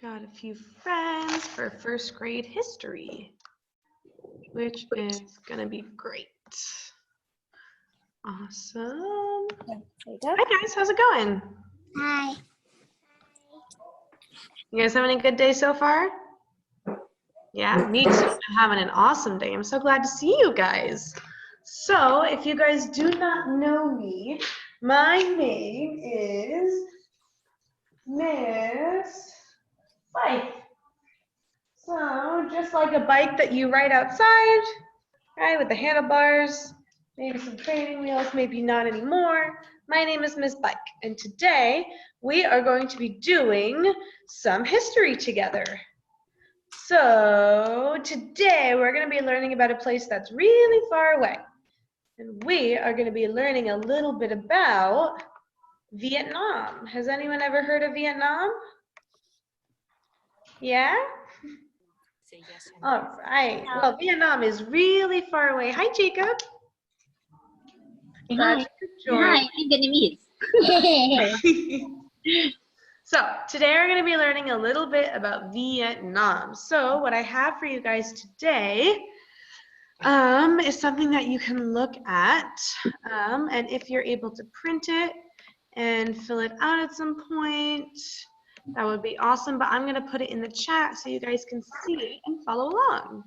Got a few friends for first grade history, which is gonna be great. Awesome. Hi guys, how's it going? Hi. You guys having a good day so far? Yeah, me too. I'm having an awesome day. I'm so glad to see you guys. So, if you guys do not know me, my name is Miss Bike. So, just like a bike that you ride outside, right, with the handlebars, maybe some training wheels, maybe not anymore. My name is Miss Bike, and today we are going to be doing some history together. So today we're going to be learning about a place that's really far away. And we are going to be learning a little bit about Vietnam. Has anyone ever heard of Vietnam? Yeah? Say yes and All right. Well, Vietnam is really far away. Hi, Jacob. Glad you could join. Hi, I'm Vietnamese. So today we're going to be learning a little bit about Vietnam. So what I have for you guys today is something that you can look at, and if you're able to print it and fill it out at some point, that would be awesome. But I'm going to put it in the chat so you guys can see it and follow along.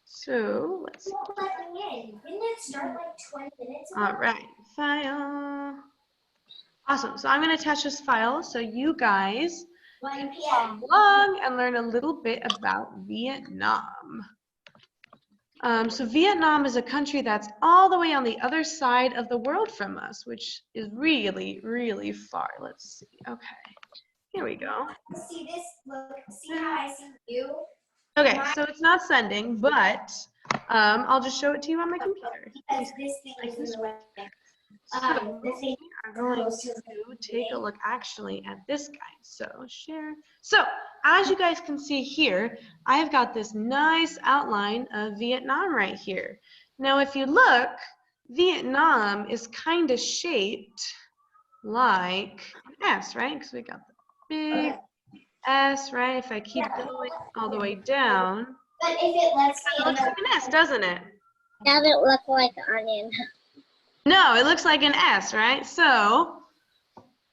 So let's see. Didn't it start like 20 minutes ago? All right, file. Awesome. So I'm going to attach this file so you guys can follow along and learn a little bit about Vietnam. So Vietnam is a country that's all the way on the other side of the world from us, which is really, really far. Let's see. Okay, here we go. See this? Look, see how I see you? Okay, so it's not sending, but I'll just show it to you on my computer. Because this thing is in the way. So This thing we are going to take a look actually at this guy. So share. So as you guys can see here, I've got this nice outline of Vietnam right here. Now if you look, Vietnam is kind of shaped like an S, right? Because we got the big S, right? If I keep going all the way down, But if it lets it looks like an S, doesn't it? does it look like an onion? No, it looks like an S, right? So,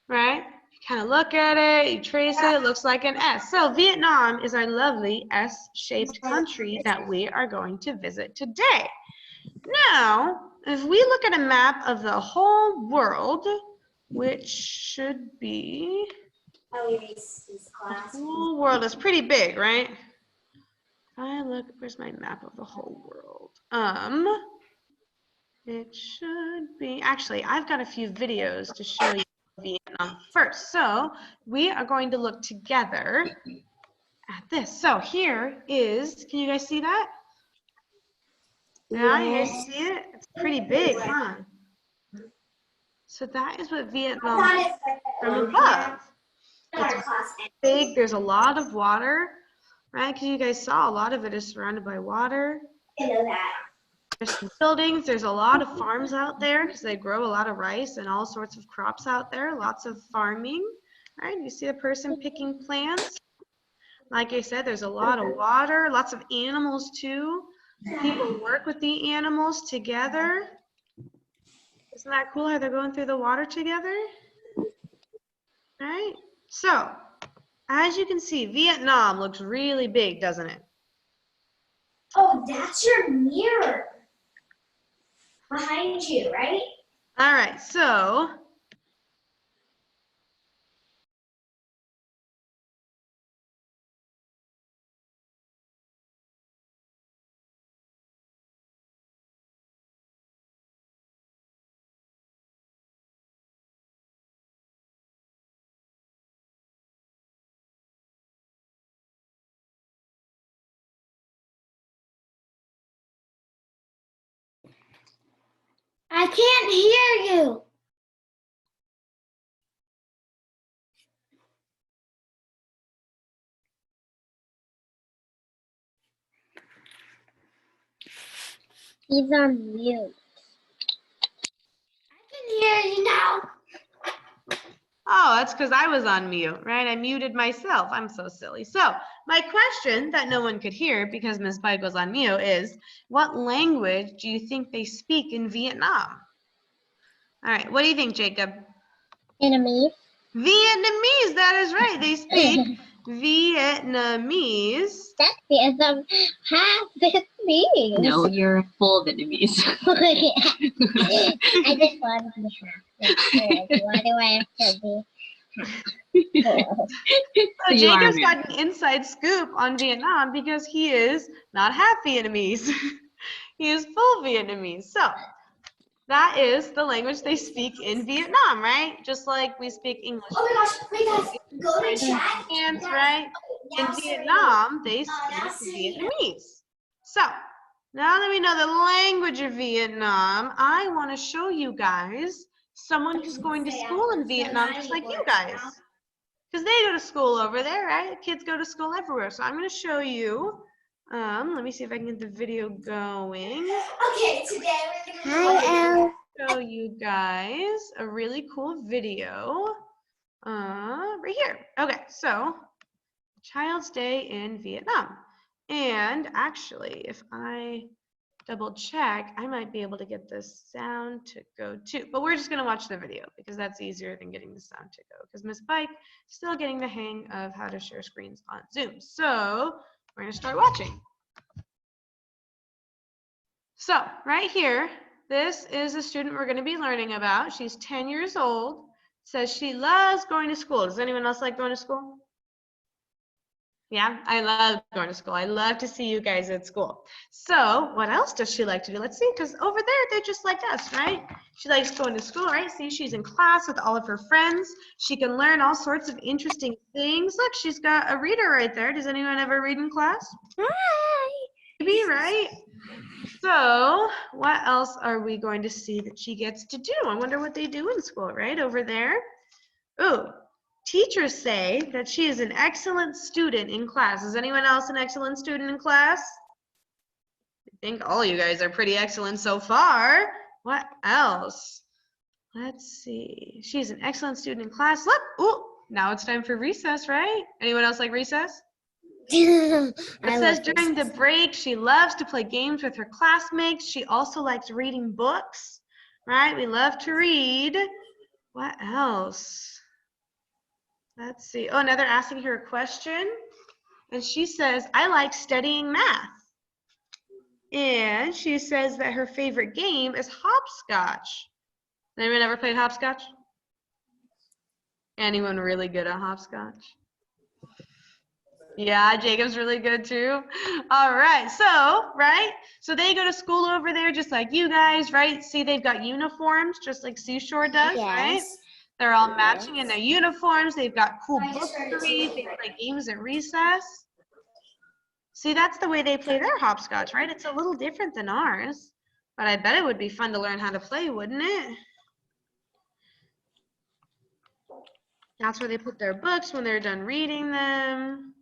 right, you kind of look at it, you trace it, it looks like an S. So Vietnam is our lovely S-shaped country that we are going to visit today. Now, if we look at a map of the whole world, which should be, the whole world is pretty big, right? I look, where's my map of the whole world? It should be, actually, I've got a few videos to show you Vietnam first. So we are going to look together at this. So here is, can you guys see that? Yeah, you guys see it? It's pretty big, huh? So that is what Vietnam is from above. It's big, there's a lot of water, right? Because you guys saw a lot of it is surrounded by water. I know that. There's some buildings, there's a lot of farms out there because they grow a lot of rice and all sorts of crops out there, lots of farming, right? You see a person picking plants. Like I said, there's a lot of water, lots of animals too. People work with the animals together. Isn't that cool how they're going through the water together? Right? So, as you can see, Vietnam looks really big, doesn't it? Oh, that's your mirror. Behind you, right? All right, so I can't hear you. He's on mute. I can hear you now. Oh, that's because I was on mute, right? I muted myself. I'm so silly. So my question that no one could hear because Miss Pike was on mute is, what language do you think they speak in Vietnam? All right, what do you think, Jacob? Vietnamese. Vietnamese, that is right. They speak Vietnamese. That's Vietnam. Half Vietnamese. No, you're full Vietnamese. I just want to be half. That's good. Why do I have to be half? So You are Jacob's American. got an inside scoop on Vietnam because he is not half Vietnamese. He is full Vietnamese. So that is the language they speak in Vietnam, right? Just like we speak English. Oh my gosh, wait guys, go French, to chat. France, Guys, right? In now Vietnam, they now speak Siri. Vietnamese. So now that we know the language of Vietnam, I want to show you guys someone who's going to school in Vietnam just like you guys. Because they go to school over there, right? Kids go to school everywhere. So I'm going to show you. Let me see if I can get the video going. Okay, today we're gonna Show you guys a really cool video. Right here. Okay, so Child's Day in Vietnam. And actually, if I double check, I might be able to get this sound to go too. But we're just going to watch the video because that's easier than getting the sound to go. Because Miss Pike is still getting the hang of how to share screens on Zoom. So we're going to start watching. So right here, this is a student we're going to be learning about. She's 10 years old. Says she loves going to school. Does anyone else like going to school? Yeah, I love going to school. I love to see you guys at school. So what else does she like to do? Let's see, because over there, they're just like us, right? She likes going to school, right? See, she's in class with all of her friends. She can learn all sorts of interesting things. Look, she's got a reader right there. Does anyone ever read in class? Hi. Maybe, right? So what else are we going to see that she gets to do? I wonder what they do in school, right? Over there. Ooh. Teachers say that she is an excellent student in class. Is anyone else an excellent student in class? I think all you guys are pretty excellent so far. What else? Let's see. She's an excellent student in class. Look, ooh, now it's time for recess, right? Anyone else like recess? It says during the break, she loves to play games with her classmates. She also likes reading books, right? We love to read. What else? Let's see. Oh, now they're asking her a question. And she says, I like studying math. And she says that her favorite game is hopscotch. Anyone ever played hopscotch? Anyone really good at hopscotch? Yeah, Jacob's really good too. All right, so, right? So they go to school over there just like you guys, right? See, they've got uniforms just like Seashore does, right? They're all matching in their uniforms. They've got cool books to read. They play games at recess. See, that's the way they play their hopscotch, right? It's a little different than ours, but I bet it would be fun to learn how to play, wouldn't it? That's where they put their books when they're done reading them.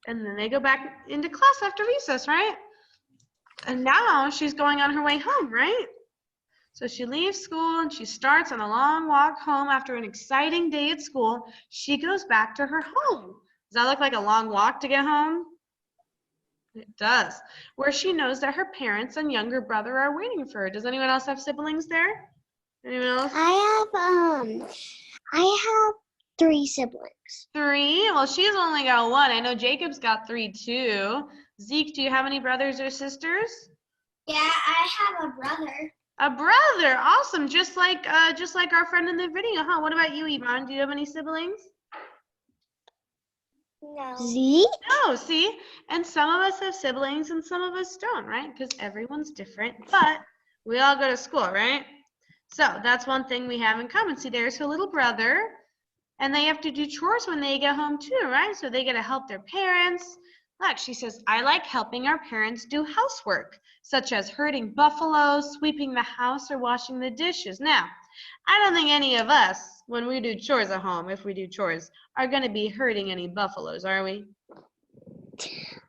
And then they go back into class after recess, right? And now she's going on her way home, right? So she leaves school and she starts on a long walk home after an exciting day at school. She goes back to her home. Does that look like a long walk to get home? It does. Where she knows that her parents and younger brother are waiting for her. Does anyone else have siblings there? Anyone else? I have 3 siblings. 3? Well, she's only got 1. I know Jacob's got 3 too. Zeke, do you have any brothers or sisters? Yeah, I have a brother. A brother, awesome. Just like our friend in the video, huh? What about you, Yvonne? Do you have any siblings? No. Zeke? No, see? And some of us have siblings and some of us don't, right? Because everyone's different, but we all go to school, right? So that's one thing we have in common. See, there's her little brother, and they have to do chores when they get home too, right? So they get to help their parents. Look, she says, I like helping our parents do housework, such as herding buffaloes, sweeping the house, or washing the dishes. Now, I don't think any of us, when we do chores at home, if we do chores, are going to be herding any buffaloes, are we?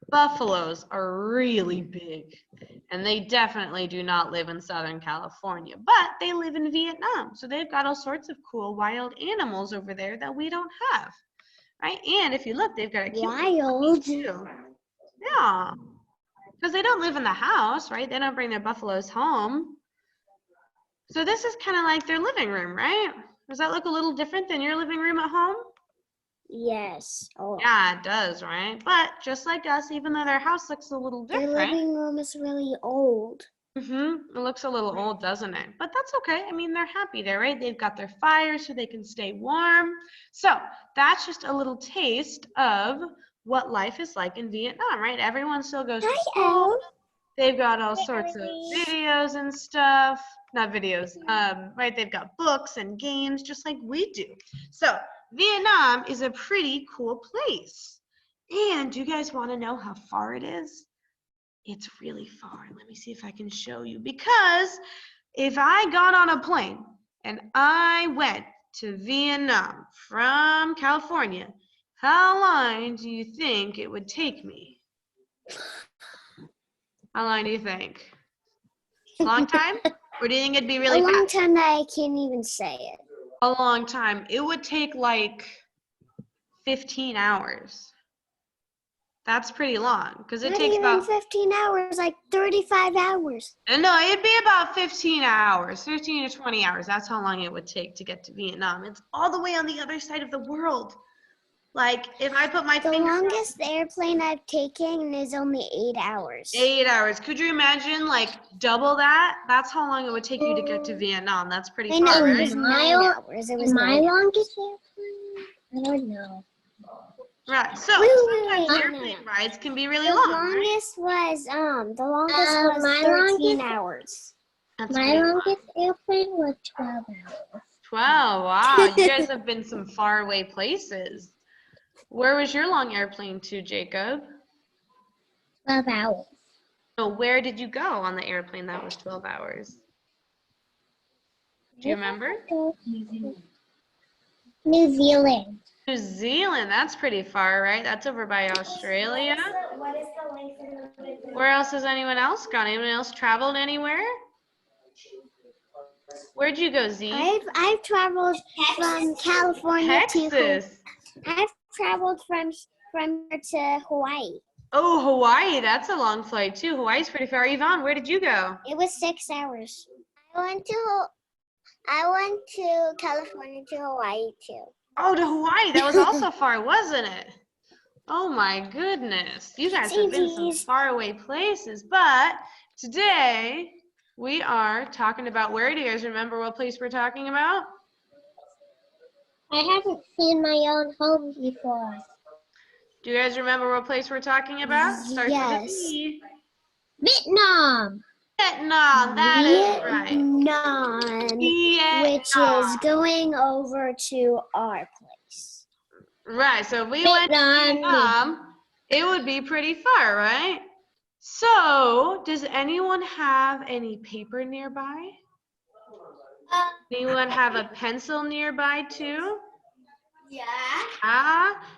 Buffaloes are really big, And they definitely do not live in Southern California, but they live in Vietnam. So they've got all sorts of cool wild animals over there that we don't have, right? And if you look, they've got a cute Wild. too. Yeah, because they don't live in the house, right? They don't bring their buffaloes home. So this is kind of like their living room, right? Does that look a little different than your living room at home? Yes. Oh. Yeah, it does, right? But just like us, even though their house looks a little Their different. living room is really old. It looks a little old, doesn't it? But that's okay. I mean, they're happy there, right? They've got their fire so they can stay warm. So that's just a little taste of what life is like in Vietnam, right? Everyone still goes to Hi, school. Elle. They've got all Hi, sorts of Ellie. videos and stuff. Not videos, right? They've got books and games just like we do. So Vietnam is a pretty cool place. And do you guys want to know how far it is? It's really far. Let me see if I can show you. Because if I got on a plane and I went to Vietnam from California, how long do you think it would take me? How long do you think? Long time? Or do you think it'd be really A long fast? time that I can't even say it. A long time. It would take like 15 hours. That's pretty long because it Not takes even about 15 hours, like 35 hours. no, it'd be about 15 hours, 15 to 20 hours. That's how long it would take to get to Vietnam. It's all the way on the other side of the world. Like if I put my The finger longest airplane I've taken is only 8 hours. 8 hours. Could you imagine like double that? That's how long it would take you to get to Vietnam. That's pretty I far, know, it right? was 9 hours. It was My 9 longest airplane? I don't know. Right. So Wait, sometimes wait. airplane rides can be really The long, right? longest was My 13 longest- hours. That's My pretty long. longest airplane was 12 hours. 12. Wow. You guys have been some faraway places. Where was your long airplane to, Jacob? 12 hours. So where did you go on the airplane that was 12 hours? Do you remember? New Zealand. New Zealand. That's pretty far, right? That's over by Australia. Where else has anyone else gone? Anyone else traveled anywhere? Where'd you go, Z? I've traveled from California Texas. I've traveled from here to Hawaii. Oh, Hawaii. That's a long flight too. Hawaii's pretty far. Yvonne, where did you go? It was 6 hours. I went to California to Hawaii too. Oh, to Hawaii. That was also far, wasn't it? Oh my goodness. You guys have been some faraway places. But today we are talking about where? Do you guys remember what place we're talking about? I haven't seen my own home before. Do you guys remember what place we're talking about? Starts with a Yes. V. Vietnam. Vietnam. That is right. Vietnam, Vietnam. which is going over to our place. Right. So if we went to Vietnam. Vietnam, it would be pretty far, right? So does anyone have any paper nearby? Anyone have a pencil nearby too? Yeah.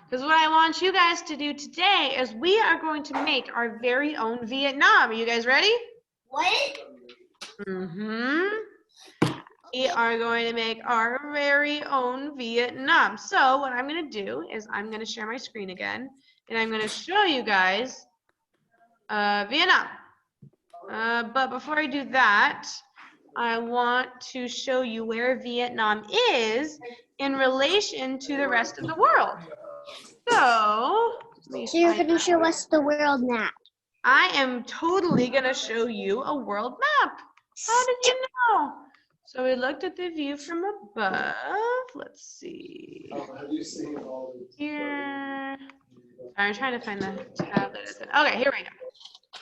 Because what I want you guys to do today is we are going to make our very own Vietnam. Are you guys ready? What? We are going to make our very own Vietnam. So what I'm going to do is I'm going to share my screen again, and I'm going to show you guys Vietnam. But before I do that, I want to show you where Vietnam is in relation to the rest of the world. So you're going to show us the world map. I am totally going to show you a world map. How did you know? So we looked at the view from above. Let's see. Here. I'm trying to find the tab that it's in. Okay, here we go.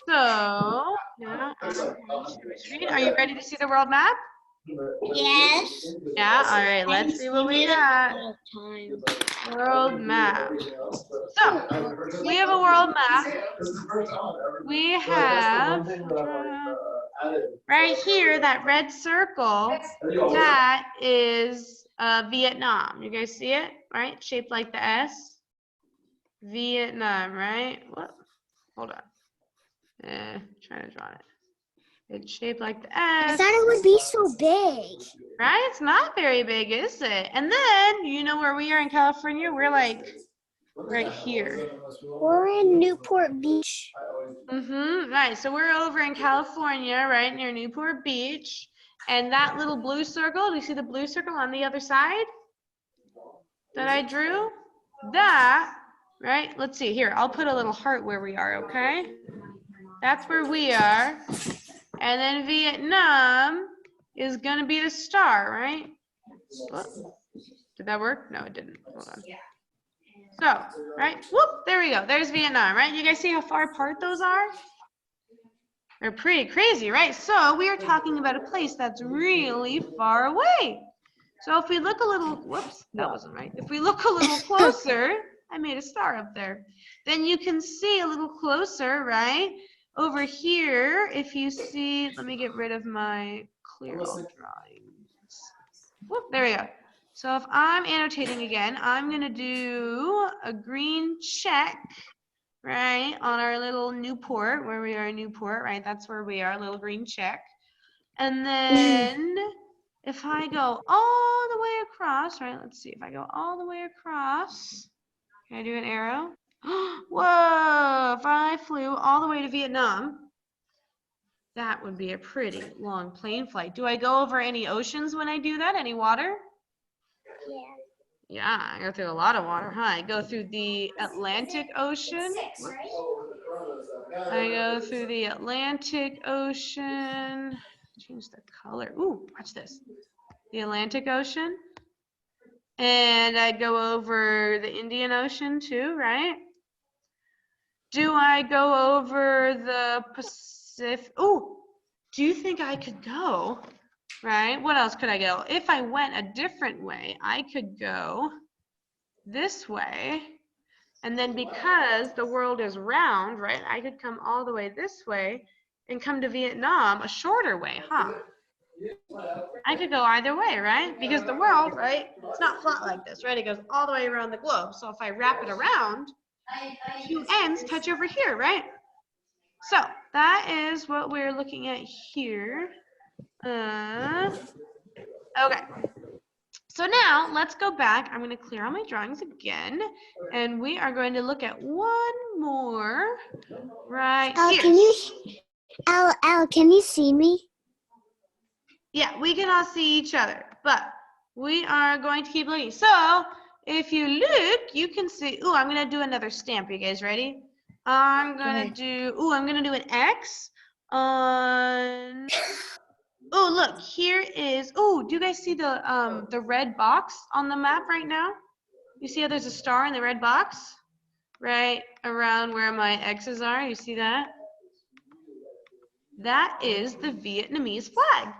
So now I'm going to share my screen. Are you ready to see the world map? Yes. Yeah, all right, let's see what we got. World map. So we have a world map. We have right here, that red circle, that is Vietnam. You guys see it, right? Shaped like the S. Vietnam, right? What? Hold on. Trying to draw it. It's shaped like the I S. thought it would be so big. Right? It's not very big, is it? And then, you know where we are in California? We're like right here. We're in Newport Beach. Right. So we're over in California, right near Newport Beach. And that little blue circle, do you see the blue circle on the other side that I drew? That, right? Let's see here. I'll put a little heart where we are, okay? That's where we are. And then Vietnam is going to be the star, right? Oh, did that work? No, it didn't. Hold on. So, right? Whoop, there we go. There's Vietnam, right? You guys see how far apart those are? They're pretty crazy, right? So we are talking about a place that's really far away. So if we look a little, whoops, that wasn't right. If we look a little closer, I made a star up there. Then you can see a little closer, right? Over here, if you see, let me get rid of my clear all drawings. Whoop, there we go. So if I'm annotating again, I'm going to do a green check, right, on our little Newport, where we are in Newport, right? That's where we are, little green check. And then if I go all the way across, right, let's see, if I go all the way across, can I do an arrow? Whoa, if I flew all the way to Vietnam, that would be a pretty long plane flight. Do I go over any oceans when I do that? Any water? Yeah. Yeah, I go through a lot of water, huh? I go through the Atlantic Ocean. Whoops. I go through the Atlantic Ocean. Change the color. Ooh, watch this. The Atlantic Ocean. And I go over the Indian Ocean too, right? Do I go over the Pacific? Ooh, do you think I could go? Right? What else could I go? If I went a different way, I could go this way. And then because the world is round, right, I could come all the way this way and come to Vietnam a shorter way, huh? I could go either way, right? Because the world, right, it's not flat like this, right? It goes all the way around the globe. So if I wrap it around, two ends touch over here, right? So that is what we're looking at here. Okay. So now let's go back. I'm going to clear all my drawings again, and we are going to look at one more right here. Al, can you see me? Yeah, we can all see each other, but we are going to keep looking. So if you look, you can see, ooh, I'm going to do another stamp. You guys ready? I'm going to do an X on, oh, look, here is, oh, do you guys see the red box on the map right now? You see how there's a star in the red box? Right around where my X's are, you see that? That is the Vietnamese flag.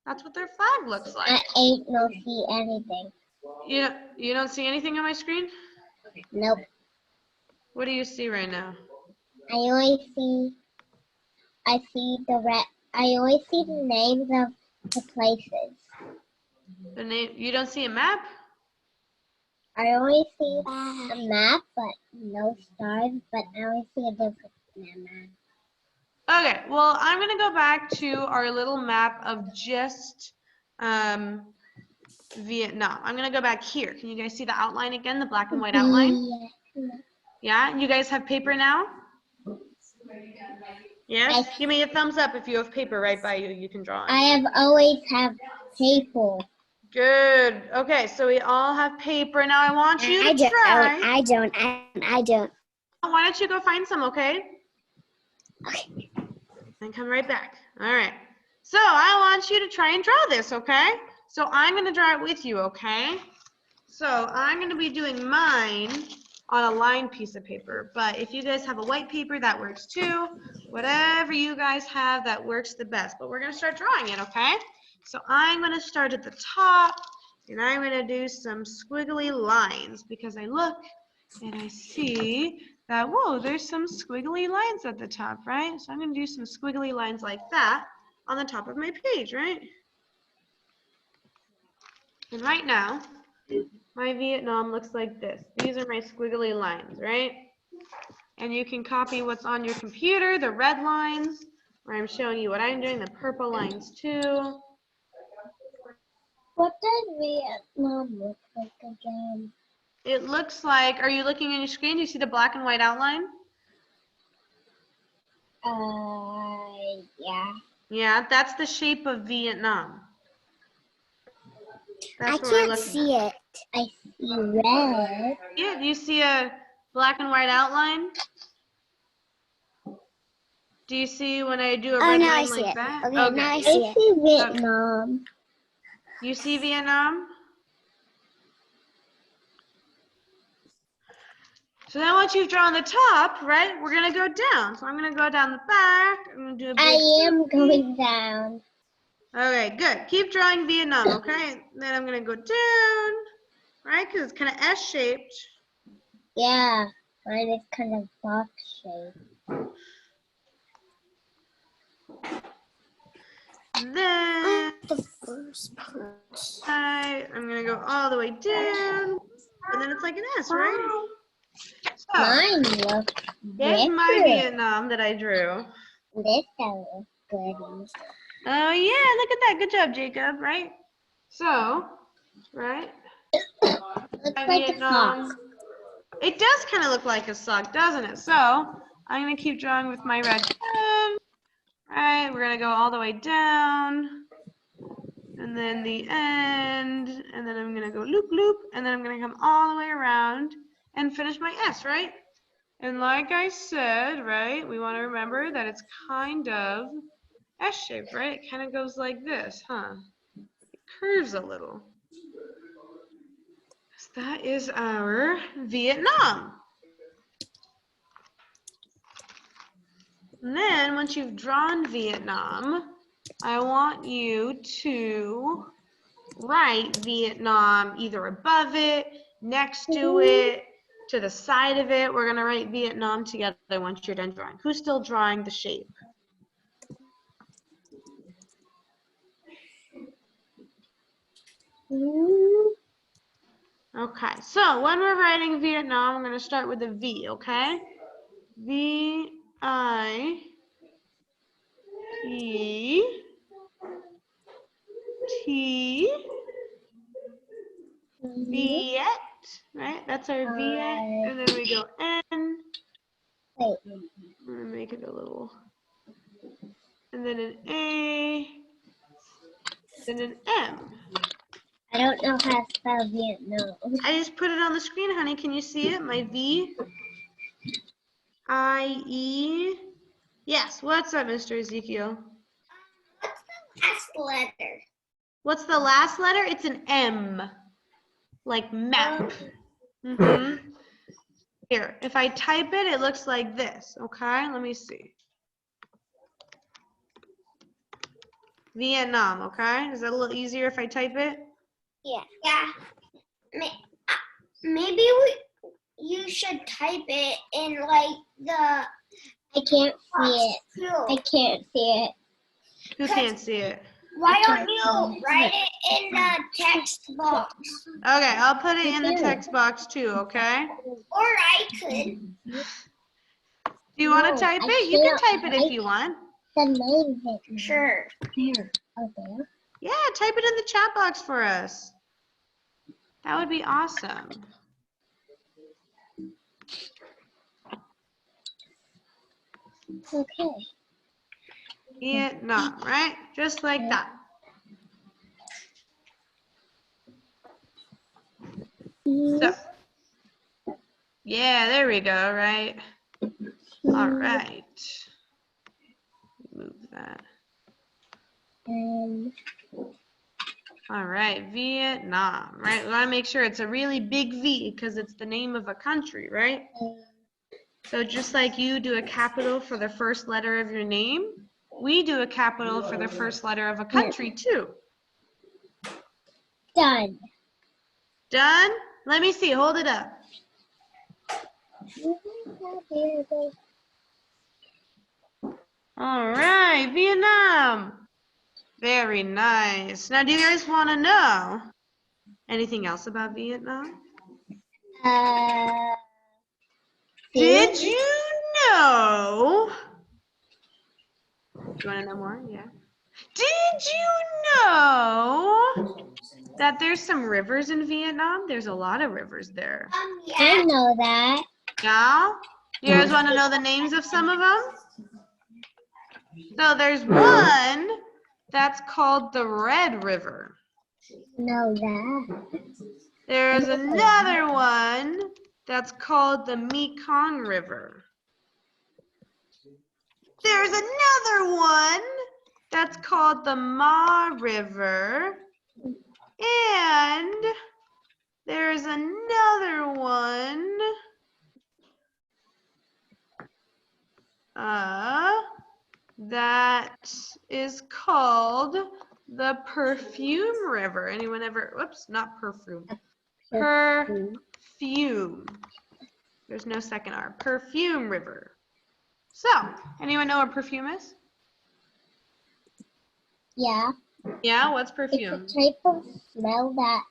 That's what their flag looks like. I ain't no see anything. You don't see anything on my screen? Nope. What do you see right now? I only see the names of the places. The name, you don't see a map? I only see a map, but no stars, but I only see a different map. Okay, well, I'm going to go back to our little map of just Vietnam. I'm going to go back here. Can you guys see the outline again, the black and white outline? Yeah, you guys have paper now? Yes? Give me a thumbs up if you have paper right by you. You can draw it. I have always have paper. Good. Okay, so we all have paper. Now I want you to try. I don't. Why don't you go find some, okay? Okay. And come right back. All right. So I want you to try and draw this, okay? So I'm going to draw it with you, okay? So I'm going to be doing mine on a lined piece of paper. But if you guys have a white paper, that works too. Whatever you guys have, that works the best. But we're going to start drawing it, okay? So I'm going to start at the top, and I'm going to do some squiggly lines because I look and I see that, whoa, there's some squiggly lines at the top, right? So I'm going to do some squiggly lines like that on the top of my page, right? And right now, my Vietnam looks like this. These are my squiggly lines, right? And you can copy what's on your computer, the red lines, where I'm showing you what I'm doing, the purple lines too. What does Vietnam look like again? It looks like, are you looking on your screen? Do you see the black and white outline? Yeah. Yeah, that's the shape of Vietnam. I That's what we're can't looking see it. I see red. Yeah, do you see a black and white outline? Do you see when I do a Oh, red now I line see like it. that? Okay, now I I see it. see Vietnam. You see Vietnam? So then once you've drawn the top, right, we're going to go down. So I'm going to go down the back. I'm going to do a big I am swoop. going down. Okay, good. Keep drawing Vietnam, okay? Then I'm going to go down, right, because it's kind of S-shaped. Yeah, mine is kind of box shaped. Then The first part. I'm going to go all the way down. And then it's like an S, right? So, Mine looks here's my different. Vietnam that I drew. This one looks good. Oh, yeah, look at that. Good job, Jacob, right? So, right? Looks My like a Vietnam. sock. It does kind of look like a sock, doesn't it? So, I'm going to keep drawing with my red pen. Right, we're going to go all the way down. And then the end. And then I'm going to go loop, loop. And then I'm going to come all the way around and finish my S, right? And like I said, right, we want to remember that it's kind of S-shaped, right? It kind of goes like this, huh? It curves a little. So that is our Vietnam. And then once you've drawn Vietnam, I want you to write Vietnam either above it, next to it, to the side of it. We're going to write Vietnam together once you're done drawing. Who's still drawing the shape? Okay, so when we're writing Vietnam, I'm going to start with a V, okay? V-I-T Viet, right? That's our Viet, and then we go N. Wait. I'm gonna make it a little, and then an A, then an M. I don't know how to spell Vietnam. I just put it on the screen, honey. Can you see it? My V, I, E. Yes. What's up, Mr. Ezekiel? Last letter. What's the last letter? It's an M, like map. Here, if I type it, it looks like this. Okay, let me see. Vietnam, okay? Is that a little easier if I type it? Yeah. Yeah. Maybe you should type it in like the. I can't see it. I can't see it. Who can't see it? Why don't you write it in the text box? Okay, I'll put it in the text box too, okay? Or I could. Do you want to type it? You can type it if you want. The name of it. Sure. There. Oh, there. Yeah, type it in the chat box for us. That would be awesome. Okay. Vietnam, right? Just like that. So, yeah, there we go, right? All right. Move that. All right, Vietnam, right? We want to make sure it's a really big V because it's the name of a country, right? So just like you do a capital for the first letter of your name, we do a capital for the first letter of a country too. Done. Done? Let me see. Hold it up. All right, Vietnam. Very nice. Now, do you guys want to know anything else about Vietnam? Did you know? you want to know more? Yeah. Did you know that there's some rivers in Vietnam? There's a lot of rivers there. I know that. Yeah? You guys want to know the names of some of them? So there's one that's called the Red River. Know that. There's another one that's called the Mekong River. There's another one that's called the Ma River. And there's another one that is called the Perfume River. Anyone ever, whoops, not perfume. Perfume. There's no second R. Perfume River. So, anyone know what perfume is? Yeah. Yeah, what's perfume? It's a type of smell that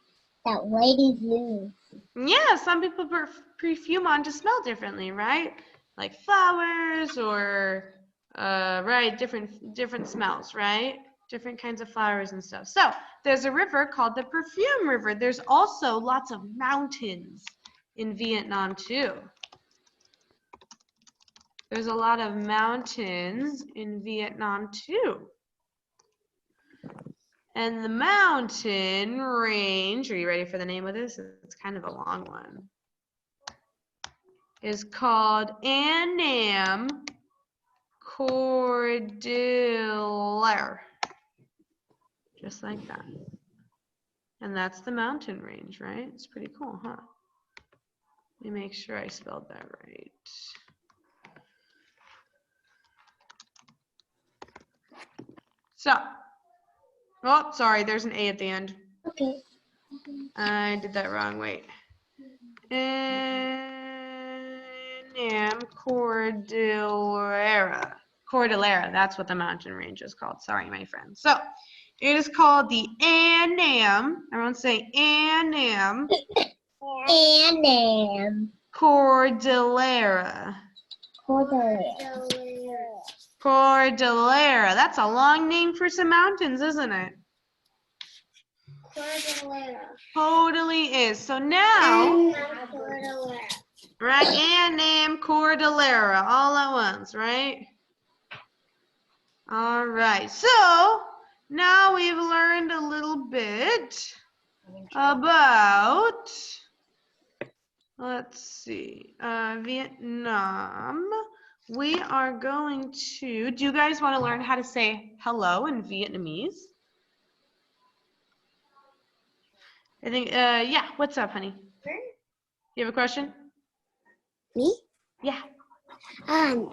ladies use. Yeah, some people put perfume on to smell differently, right? Like flowers or, right, different smells, right? Different kinds of flowers and stuff. So there's a river called the Perfume River. There's also lots of mountains in Vietnam too. There's a lot of mountains in Vietnam too. And the mountain range, are you ready for the name of this? It's kind of a long one. Is called Annam Cordillera. Just like that. And that's the mountain range, right? It's pretty cool, huh? Let me make sure I spelled that right. So, oh, sorry, there's an A at the end. Okay. I did that wrong, wait. Annam Cordillera. Cordillera, that's what the mountain range is called. Sorry, my friend. So, it is called the Annam, everyone say Annam Annam Cordillera. Cordillera. That's a long name for some mountains, isn't it? Totally is. So now, right, Annam Cordillera, all at once, right? All right. So now we've learned a little bit about, let's see, Vietnam. We are going to, do you guys want to learn how to say hello in Vietnamese? I think, yeah, what's up, honey? You have a question? Me? Yeah.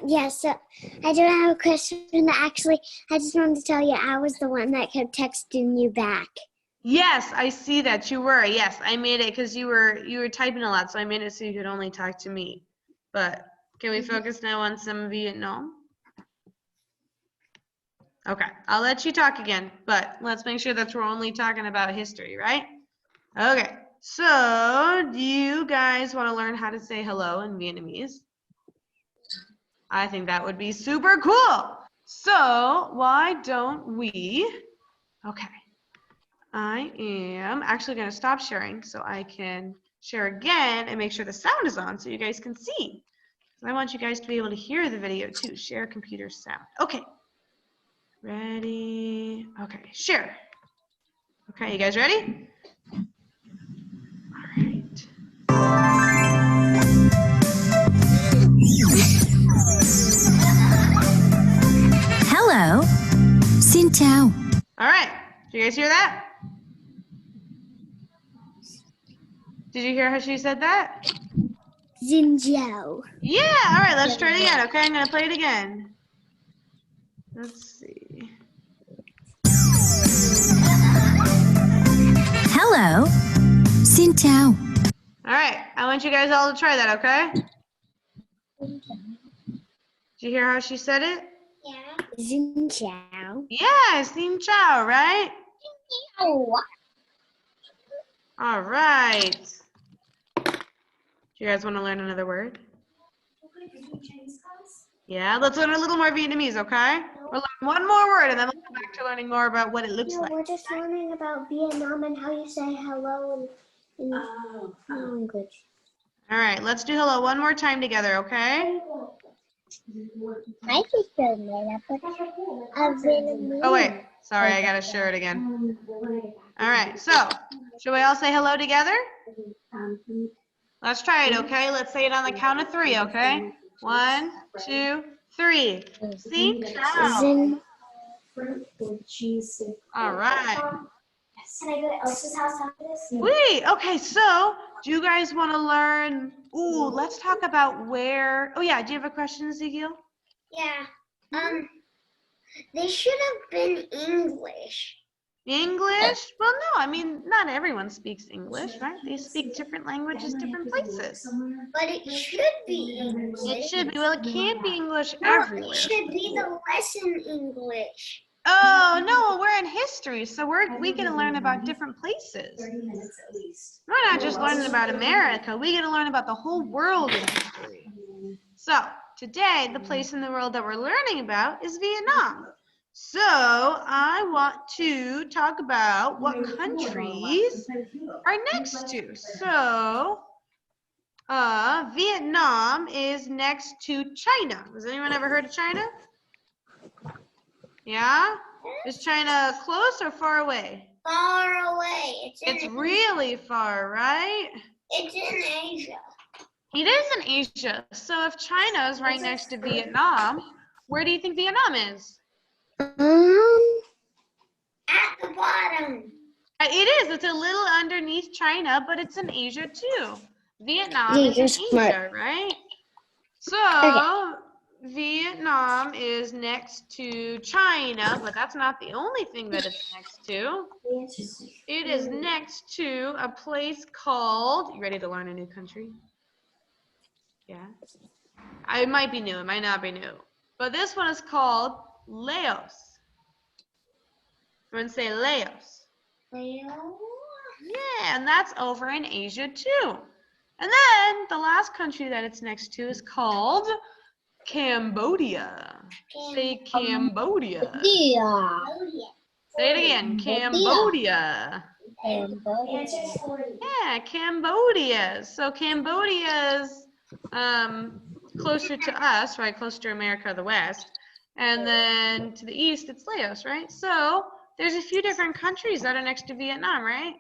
Yeah, so I don't have a question actually. I just wanted to tell you I was the one that kept texting you back. Yes, I see that you were. Yes, I made it because you were typing a lot, so I made it so you could only talk to me. But can we focus now on some Vietnam? Okay, I'll let you talk again, but let's make sure that we're only talking about history, right? Okay, so do you guys want to learn how to say hello in Vietnamese? I think that would be super cool. So why don't we, okay. I am actually going to stop sharing so I can share again and make sure the sound is on so you guys can see. I want you guys to be able to hear the video too. Share computer sound. Okay. Ready? Okay, share. Okay, you guys ready? All right. Hello. Xin chào. All right. Did you guys hear that? Did you hear how she said that? Xinjiao. Yeah, all right, let's try it again. Okay, I'm going to play it again. Let's see. Hello. Xin chào. All right, I want you guys all to try that, okay? Did you hear how she said it? Yeah. Xinjiao. Yeah, xin chào, right? All right. Do you guys want to learn another word? Yeah, let's learn a little more Vietnamese, okay? We'll learn one more word and then we'll come back to learning more about what it looks No, like. we're just learning about Vietnam and how you say hello in language. All right, let's do hello one more time together, okay? My sister made up a Vietnamese. Oh, wait. Sorry, I got to share it again. All right, so should we all say hello together? Let's try it, okay? Let's say it on the count of 3, okay? 1, 2, 3. Xin chào. Zin. All right. Can I go to Elsa's house after this? Wait, okay, so do you guys want to learn? Ooh, let's talk about where. Oh, yeah, do you have a question, Ezekiel? Yeah. They should have been English. English? Well, no, I mean, not everyone speaks English, right? They speak different languages, different places. But it should be English. It should be. Well, it can't be English No, everywhere. it should be the lesson English. Oh, no, we're in history, so we get to learn about different places. We're not just learning about America. We get to learn about the whole world in history. So, today, the place in the world that we're learning about is Vietnam. So, I want to talk about what countries are next to. So, Vietnam is next to China. Has anyone ever heard of China? Yeah? Is China close or far away? Far away. It's really far, right? It's in Asia. It is in Asia. So if China is right next to Vietnam, where do you think Vietnam is? At the bottom. It is. It's a little underneath China, but it's in Asia too. Vietnam is in Asia, right? So Vietnam is next to China, but that's not the only thing that it's next to. It is next to a place called, you ready to learn a new country? Yeah. It might be new, it might not be new. But this one is called Laos. Everyone say Laos. Yeah, and that's over in Asia too. And then the last country that it's next to is called Cambodia. Say Cambodia. Yeah. Say it again, Cambodia. Yeah, Cambodia. So Cambodia is closer to us, right? Closer to America, the West. And then to the east, it's Laos, right? So there's a few different countries that are next to Vietnam, right?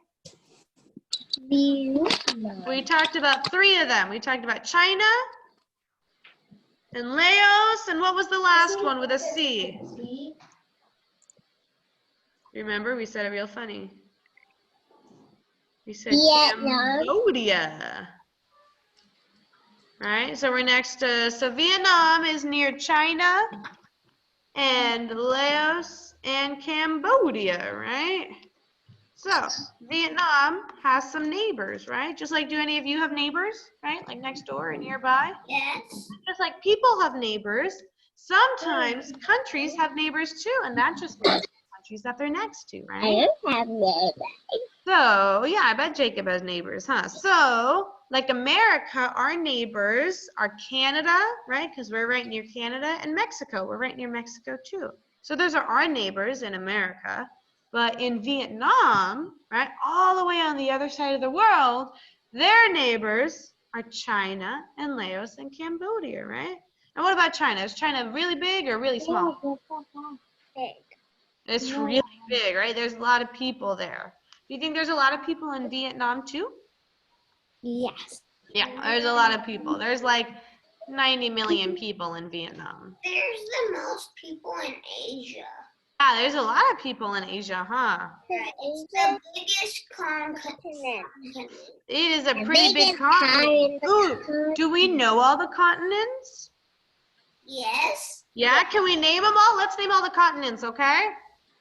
We talked about 3 of them. We talked about China and Laos, and what was the last one with a C? Remember, we said it real funny. We said Vietnam. Cambodia. Right, so we're next to, so Vietnam is near China and Laos and Cambodia, right? So Vietnam has some neighbors, right? Just like, do any of you have neighbors, right? Like next door or nearby? Yes. Just like people have neighbors, sometimes countries have neighbors too, and that just means countries that they're next to, right? I don't have neighbors. So, yeah, I bet Jacob has neighbors, huh? So, like America, our neighbors are Canada, right? Because we're right near Canada, and Mexico. We're right near Mexico, too. So, those are our neighbors in America. But in Vietnam, right, all the way on the other side of the world, their neighbors are China and Laos and Cambodia, right? And what about China? Is China really big or really small? Big. It's really big, right? There's a lot of people there. Do you think there's a lot of people in Vietnam too? Yes. Yeah, there's a lot of people. There's like 90 million people in Vietnam. There's the most people in Asia. Yeah, there's a lot of people in Asia, huh? It's the biggest continent. It is a pretty big continent. Ooh, do we know all the continents? Yes. Yeah, can we name them all? Let's name all the continents, okay?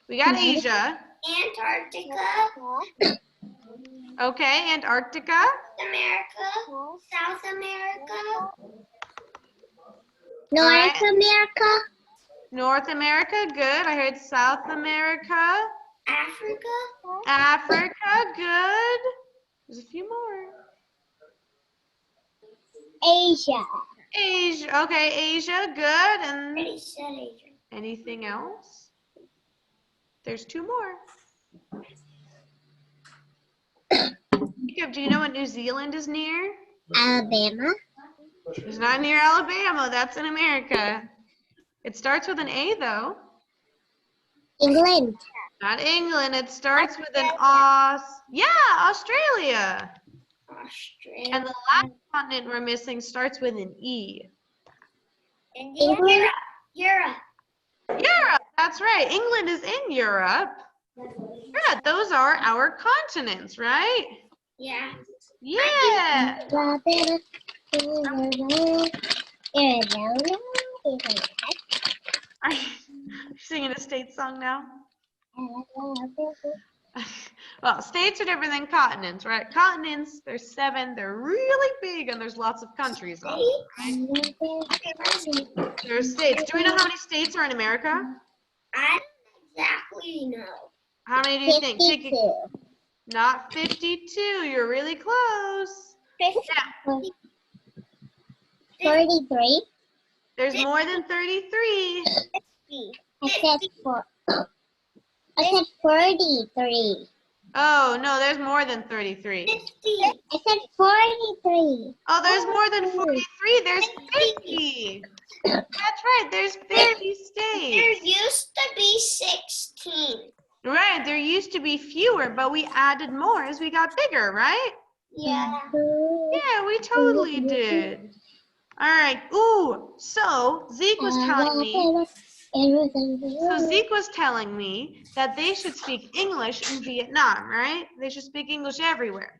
We got Asia. Antarctica. Okay, Antarctica. America. South America. North America. North America, good. I heard South America. Africa. Africa, good. There's a few more. Asia. Asia. Okay, Asia, good. And Already said Asia. anything else? There's 2 more. Jacob, do you know what New Zealand is near? Alabama. It's not near Alabama. That's in America. It starts with an A, though. England. Not England. It starts with an Aus. Yeah, Australia. Australia. And the last continent we're missing starts with an E. England. Europe. Europe. That's right. England is in Europe. Yeah, those are our continents, right? Yeah. Yeah. Are you singing a state song now? Well, states are different than continents, right? Continents, there's 7. They're really big, and there's lots of countries on them, right? There's states. Do we know how many states are in America? I don't exactly know. How many do you think? 52. Not 52. You're really close. 43. There's more than 33. I said 4. I said 43. Oh, no, there's more than 33. 50. I said 43. Oh, there's more than 43. There's 50. That's right. There's 50 There states. used to be 16. Right. There used to be fewer, but we added more as we got bigger, right? Yeah. Yeah, we totally did. All right. Ooh, so Zeke was telling me. So Zeke was telling me that they should speak English in Vietnam, right? They should speak English everywhere.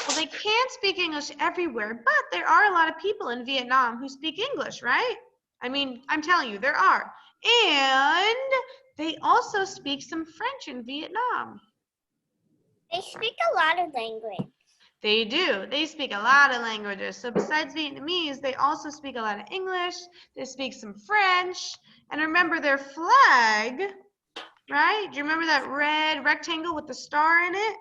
Well, they can't speak English everywhere, but there are a lot of people in Vietnam who speak English, right? I mean, I'm telling you, there are. And they also speak some French in Vietnam. They speak a lot of language. They do. They speak a lot of languages. So besides Vietnamese, they also speak a lot of English. They speak some French. And remember their flag, right? Do you remember that red rectangle with the star in it?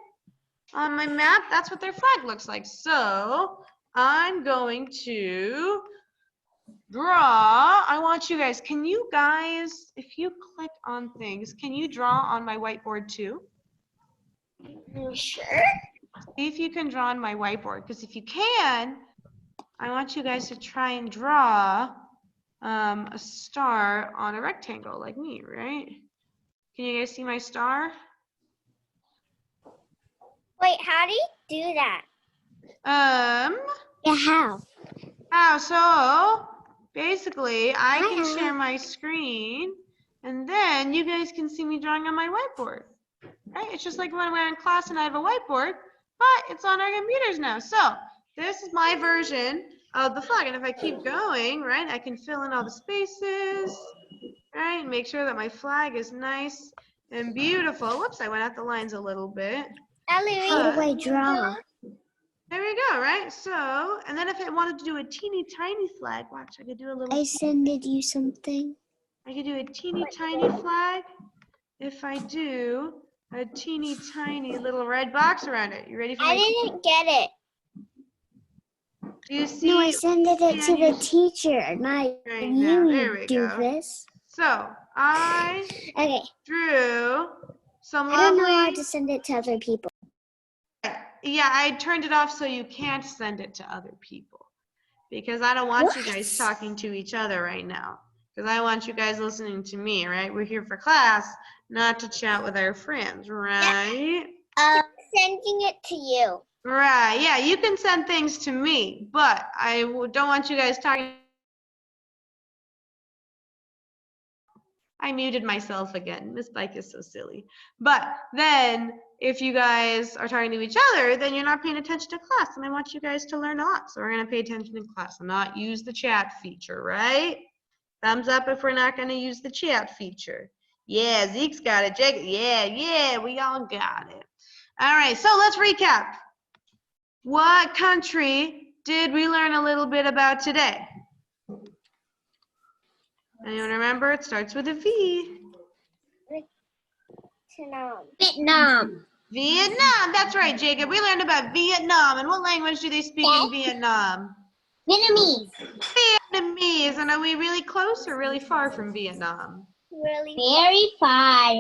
On my map, that's what their flag looks like. So I'm going to draw. I want you guys, can you guys, if you click on things, can you draw on my whiteboard too? Sure. See if you can draw on my whiteboard, because if you can, I want you guys to try and draw a star on a rectangle like me, right? Can you guys see my star? Wait, how do you do that? Yeah, how? So basically I can share my screen and then you guys can see me drawing on my whiteboard, right? It's just like when we're in class and I have a whiteboard, but it's on our computers now. So this is my version of the flag. And if I keep going, right, I can fill in all the spaces, right? Make sure that my flag is nice and beautiful. Whoops, I went out the lines a little bit. Ellie, How do I draw? There we go, right? So, and then if I wanted to do a teeny tiny flag, watch, I could do a little. I sended you something. I could do a teeny tiny flag if I do a teeny tiny little red box around it. You ready for I my? didn't get it. Do you see? No, I sent it to the teacher, not Right now, there we you do go. this. So I Okay, drew some I don't know how lovely. to send it to other people. Yeah, I turned it off so you can't send it to other people because I don't want you guys talking to each other right now because I want you guys listening to me, right? We're here for class, not to chat with our friends, right? Sending it to you. Right, yeah, you can send things to me, but I don't want you guys talking. I muted myself again. Miss Bike is so silly. But then if you guys are talking to each other, then you're not paying attention to class. And I want you guys to learn a lot. So we're going to pay attention in class and not use the chat feature, right? Thumbs up if we're not going to use the chat feature. Yeah, Zeke's got it. Jake, yeah, we all got it. All right, so let's recap. What country did we learn a little bit about today? Anyone remember? It starts with a V. Vietnam. Vietnam, that's right, Jacob. We learned about Vietnam. And what language do they speak in Vietnam? Vietnamese. Elise, and are we really close or really far from Vietnam? Really? Very far.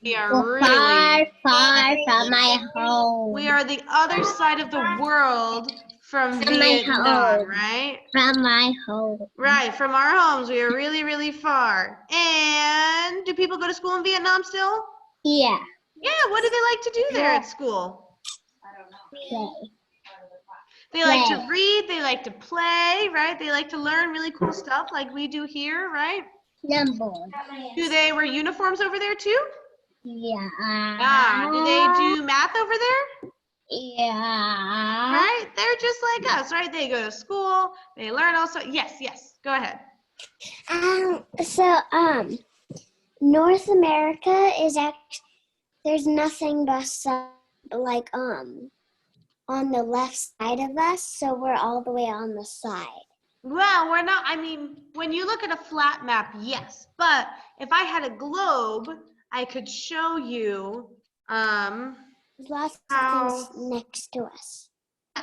We are Far, really, far from my home. we are the other side of the world from From my Vietnam, home. right? From my home. Right, from our homes, we are really, really far. And do people go to school in Vietnam still? Yeah. Yeah, what do they like to do there at school? Play. They like to Play. read, they like to play, right? They like to learn really cool stuff like we do here, right? Number. Do they wear uniforms over there too? Yeah. Do they do math over there? Yeah. Right? They're just like us, right? They go to school, they learn also. Yes, go ahead. North America is actually, there's nothing but like on the left side of us, so we're all the way on the side. Well, we're not, I mean, when you look at a flat map, yes. But if I had a globe, I could show you, There's lots How- of things next to us.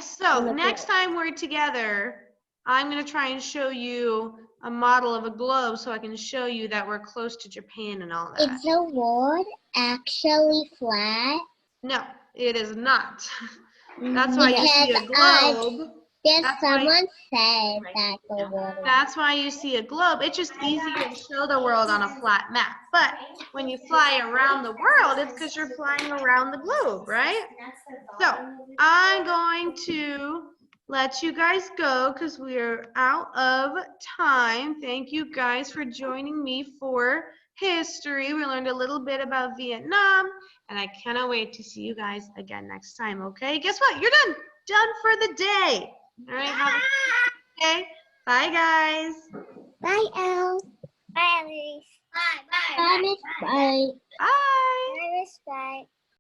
so next time we're together, I'm going to try and show you a model of a globe so I can show you that we're close to Japan and all that. Is the world actually flat? No, it is not. That's why you see a Because, globe. There's That's why- someone said that the world. That's why you see a globe. It's just easier to show the world on a flat map. But when you fly around the world, it's because you're flying around the globe, right? So I'm going to let you guys go because we're out of time. Thank you guys for joining me for history. We learned a little bit about Vietnam, and I cannot wait to see you guys again next time, okay? Guess what? You're done. Done for the day. All right, have a good day. Bye, guys. Bye, Elle. Bye, Elise. Bye.